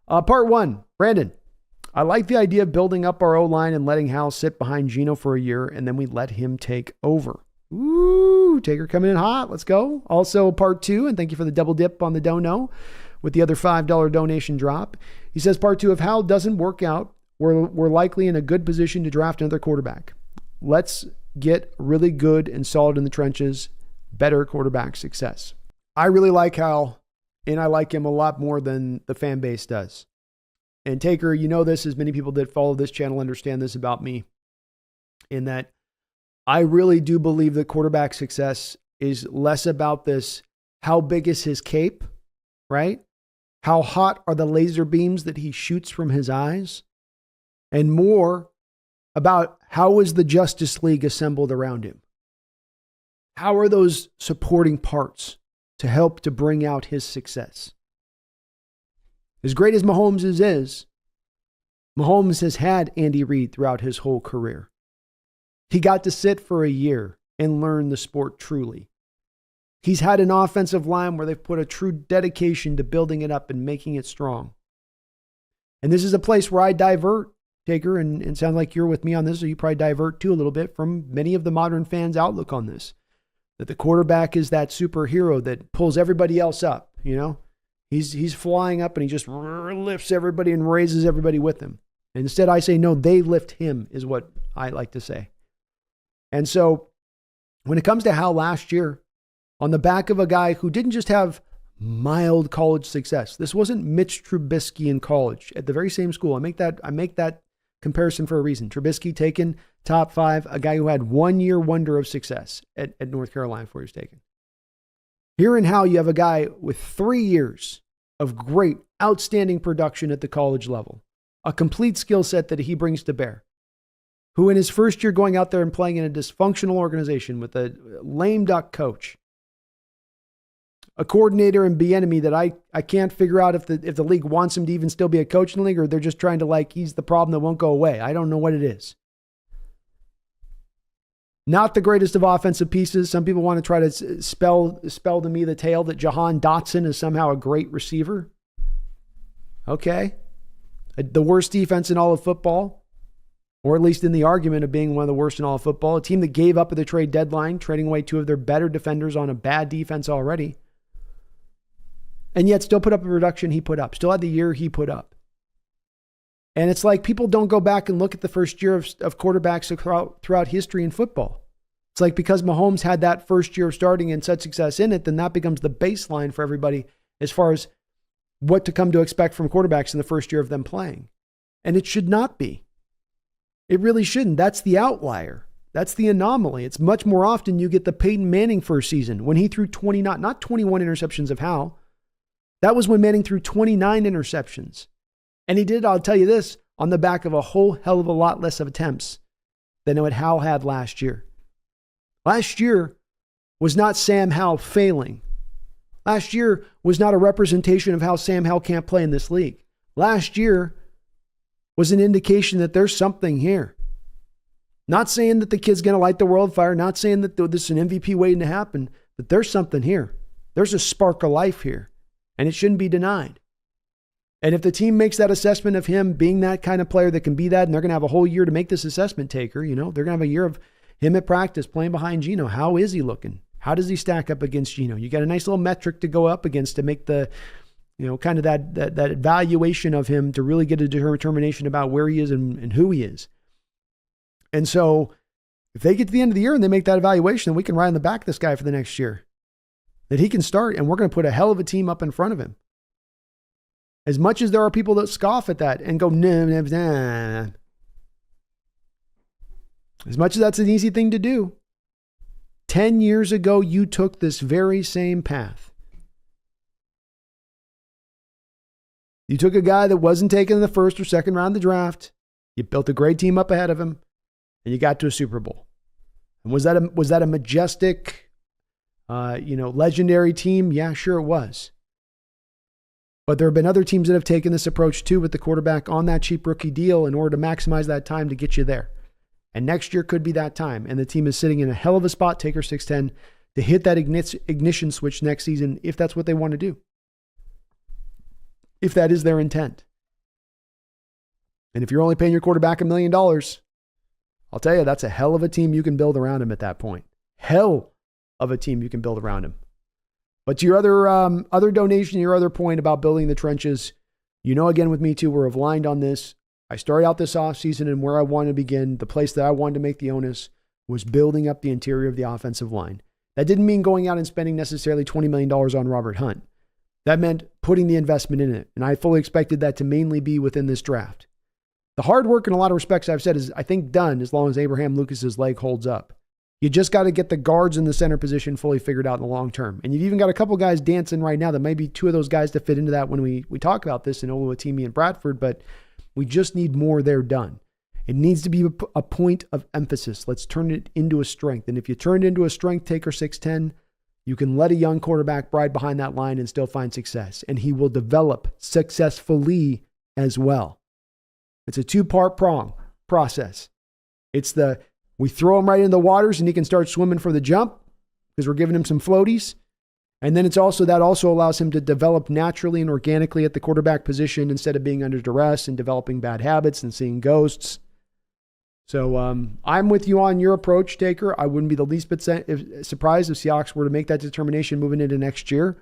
Part 1, Brandon. I like the idea of building up our O-line and letting Howell sit behind Geno for a year, and then we let him take over. Ooh, Taker coming in hot. Let's go. Also, part 2, and thank you for the double dip on the dono with the other $5 donation drop. He says, part 2, if Howell doesn't work out, we're likely in a good position to draft another quarterback. Let's get really good and solid in the trenches. Better quarterback success. I really like Howell, and I like him a lot more than the fan base does. And Taker, you know this, as many people that follow this channel understand this about me, in that I really do believe that quarterback success is less about this, how big is his cape, right? How hot are the laser beams that he shoots from his eyes? And more about how is the Justice League assembled around him? How are those supporting parts to help to bring out his success? As great as Mahomes is, Mahomes has had Andy Reid throughout his whole career. He got to sit for a year and learn the sport truly. He's had an offensive line where they've put a true dedication to building it up and making it strong. And this is a place where I divert, Taker, and it sounds like you're with me on this, so you probably divert too a little bit from many of the modern fans' outlook on this. That the quarterback is that superhero that pulls everybody else up, you know? He's flying up and he just lifts everybody and raises everybody with him. And instead, I say, no, they lift him, is what I like to say. And so when it comes to Howell last year, on the back of a guy who didn't just have mild college success. This wasn't Mitch Trubisky in college at the very same school. I make that comparison for a reason. Trubisky taken top 5, a guy who had 1 year wonder of success at North Carolina before he was taken. Here in Howell, you have a guy with 3 years of great, outstanding production at the college level, a complete skill set that he brings to bear, who in his first year going out there and playing in a dysfunctional organization with a lame duck coach, a coordinator in Bieniemy that I can't figure out if the league wants him to even still be a coach in the league, or they're just trying to he's the problem that won't go away. I don't know what it is. Not the greatest of offensive pieces. Some people want to try to spell to me the tale that Jahan Dotson is somehow a great receiver. Okay. The worst defense in all of football, or at least in the argument of being one of the worst in all of football. A team that gave up at the trade deadline, trading away 2 of their better defenders on a bad defense already. And yet still put up the production he put up. Still had the year he put up. And it's like people don't go back and look at the first year of quarterbacks throughout history in football. It's like because Mahomes had that first year of starting and such success in it, then that becomes the baseline for everybody as far as what to come to expect from quarterbacks in the first year of them playing. And it should not be. It really shouldn't. That's the outlier. That's the anomaly. It's much more often you get the Peyton Manning first season when he threw not 21 interceptions of Howell. That was when Manning threw 29 interceptions. And he did, I'll tell you this, on the back of a whole hell of a lot less of attempts than what Howell had last year. Last year was not Sam Howell failing. Last year was not a representation of how Sam Howell can't play in this league. Last year was an indication that there's something here. Not saying that the kid's going to light the world fire, not saying that this is an MVP waiting to happen, but there's something here. There's a spark of life here, and it shouldn't be denied. And if the team makes that assessment of him being that kind of player that can be that, and they're going to have a whole year to make this assessment, Taker, they're going to have a year of him at practice playing behind Geno. How is he looking? How does he stack up against Geno? You got a nice little metric to go up against to make the, kind of that evaluation of him to really get a determination about where he is and who he is. And so if they get to the end of the year and they make that evaluation, then we can ride on the back of this guy for the next year. That he can start, and we're going to put a hell of a team up in front of him. As much as there are people that scoff at that and go, nah. As much as that's an easy thing to do, 10 years ago, you took this very same path. You took a guy that wasn't taken in the first or second round of the draft. You built a great team up ahead of him, and you got to a Super Bowl. And was that a majestic, legendary team? Yeah, sure it was. But there have been other teams that have taken this approach too with the quarterback on that cheap rookie deal in order to maximize that time to get you there. And next year could be that time. And the team is sitting in a hell of a spot, Taker 610, to hit that ignition switch next season if that's what they want to do. If that is their intent. And if you're only paying your quarterback $1 million, I'll tell you, that's a hell of a team you can build around him at that point. Hell of a team you can build around him. But to your other donation, your other point about building the trenches, again with me too, we're aligned on this. I started out this offseason and where I wanted to begin, the place that I wanted to make the onus was building up the interior of the offensive line. That didn't mean going out and spending necessarily $20 million on Robert Hunt. That meant putting the investment in it. And I fully expected that to mainly be within this draft. The hard work in a lot of respects I've said is, I think, done as long as Abraham Lucas's leg holds up. You just got to get the guards in the center position fully figured out in the long term. And you've even got a couple guys dancing right now that may be two of those guys to fit into that when we talk about this in Oluwatimi and Bradford, but we just need more there done. It needs to be a point of emphasis. Let's turn it into a strength. And if you turn it into a strength, Taker 6'10", you can let a young quarterback ride behind that line and still find success. And he will develop successfully as well. It's a two-part process. It's we throw him right in the waters and he can start swimming for the jump because we're giving him some floaties. And then that also allows him to develop naturally and organically at the quarterback position instead of being under duress and developing bad habits and seeing ghosts. So I'm with you on your approach, Taker. I wouldn't be the least bit surprised if Seahawks were to make that determination moving into next year.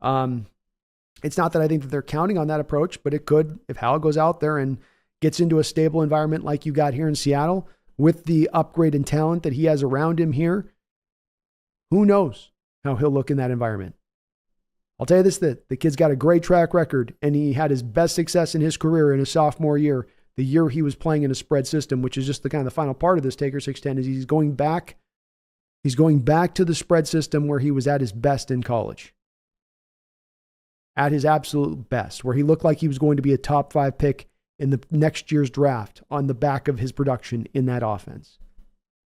It's not that I think that they're counting on that approach, but it could if Howell goes out there and gets into a stable environment like you got here in Seattle with the upgrade in talent that he has around him here. Who knows how he'll look in that environment? I'll tell you this, that the kid's got a great track record, and he had his best success in his career in his sophomore year, the year he was playing in a spread system, which is just the kind of the final part of this Taker 6'10", is he's going back to the spread system where he was at his best in college. At his absolute best, where he looked like he was going to be a top 5 pick in the next year's draft on the back of his production in that offense.